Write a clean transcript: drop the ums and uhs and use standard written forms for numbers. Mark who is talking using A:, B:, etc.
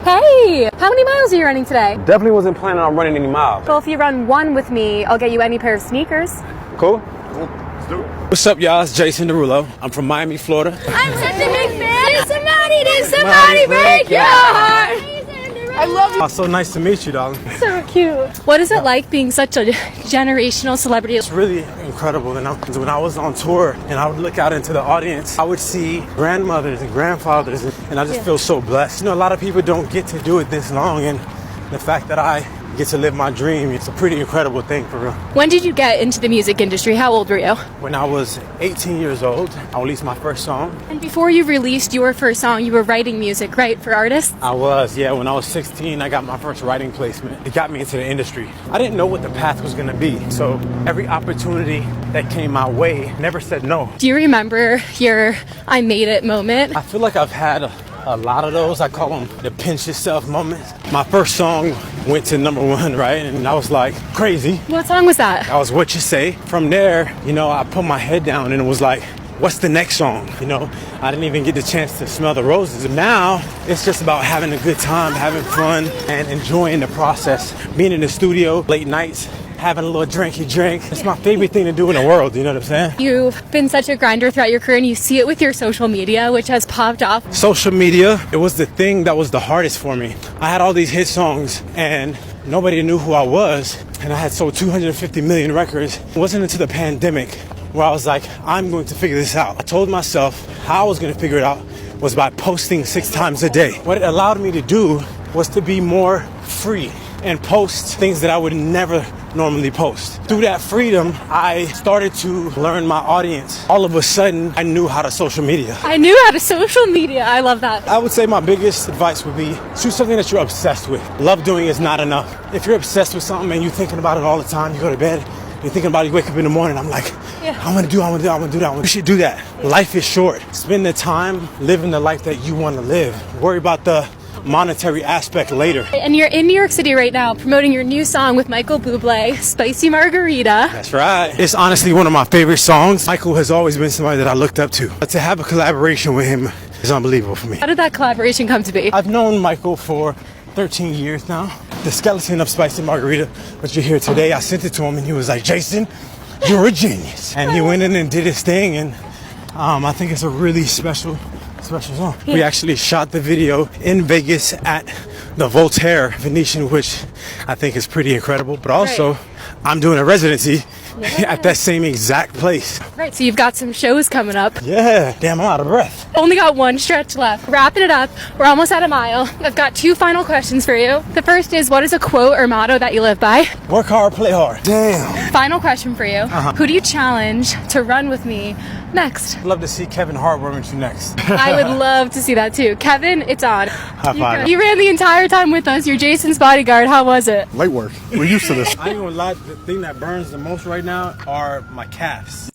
A: Hey, how many miles are you running today?
B: Definitely wasn't planning on running any miles.
A: Well, if you run one with me, I'll get you any pair of sneakers.
B: Cool? Let's do it. What's up, y'all? It's Jason Derulo. I'm from Miami, Florida.
A: I'm such a big fan. Did somebody break your heart? I love you.
B: So nice to meet you, darling.
A: So cute. What is it like being such a generational celebrity?
B: It's really incredible. And when I was on tour and I would look out into the audience, I would see grandmothers and grandfathers, and I just feel so blessed. You know, a lot of people don't get to do it this long, and the fact that I get to live my dream, it's a pretty incredible thing for real.
A: When did you get into the music industry? How old were you?
B: When I was 18 years old, I released my first song.
A: And before you released your first song, you were writing music, right, for artists?
B: I was, yeah. When I was 16, I got my first writing placement. It got me into the industry. I didn't know what the path was going to be, so every opportunity that came my way, never said no.
A: Do you remember your I made it moment?
B: I feel like I've had a lot of those. I call them the pinch yourself moments. My first song went to #1, right? And I was like, crazy.
A: What song was that?
B: That was What You Say. From there, you know, I put my head down and it was like, what's the next song? You know, I didn't even get the chance to smell the roses. And now it's just about having a good time, having fun, and enjoying the process. Being in the studio late nights, having a little drinky drink. It's my favorite thing to do in the world, you know what I'm saying?
A: You've been such a grinder throughout your career, and you see it with your social media, which has popped off.
B: Social media, it was the thing that was the hardest for me. I had all these hit songs and nobody knew who I was, and I had sold 250 million records. It wasn't until the pandemic where I was like, I'm going to figure this out. I told myself how I was going to figure it out was by posting 6 times a day. What it allowed me to do was to be more free and post things that I would never normally post. Through that freedom, I started to learn my audience. All of a sudden, I knew how to social media.
A: I knew how to social media. I love that.
B: I would say my biggest advice would be do something that you're obsessed with. Love doing is not enough. If you're obsessed with something and you're thinking about it all the time, you go to bed, you're thinking about it, you wake up in the morning, I'm like, I want to do that. You should do that. Life is short. Spend the time living the life that you want to live. Worry about the monetary aspect later.
A: And you're in New York City right now promoting your new song with Michael Bublé, Spicy Margarita.
B: That's right. It's honestly one of my favorite songs. Michael has always been somebody that I looked up to. But to have a collaboration with him is unbelievable for me.
A: How did that collaboration come to be?
B: I've known Michael for 13 years now. The skeleton of Spicy Margarita, which you hear today, I sent it to him and he was like, Jason, you're a genius. And he went in and did his thing, and I think it's a really special song. We actually shot the video in Vegas at the Voltaire Venetian, which I think is pretty incredible. But also, I'm doing a residency at that same exact place.
A: Right, so you've got some shows coming up.
B: Yeah, damn, I'm out of breath.
A: Only got one stretch left. Wrapping it up, we're almost at a mile. I've got 2 final questions for you. The first is, what is a quote or motto that you live by?
B: Work hard, play hard. Damn.
A: Final question for you. Who do you challenge to run with me next?
B: I'd love to see Kevin Hart run with you next.
A: I would love to see that too. Kevin, it's on.
B: High five.
A: You ran the entire time with us. You're Jason's bodyguard. How was it?
C: Light work. We're used to this.
B: I ain't gonna lie, the thing that burns the most right now are my calves.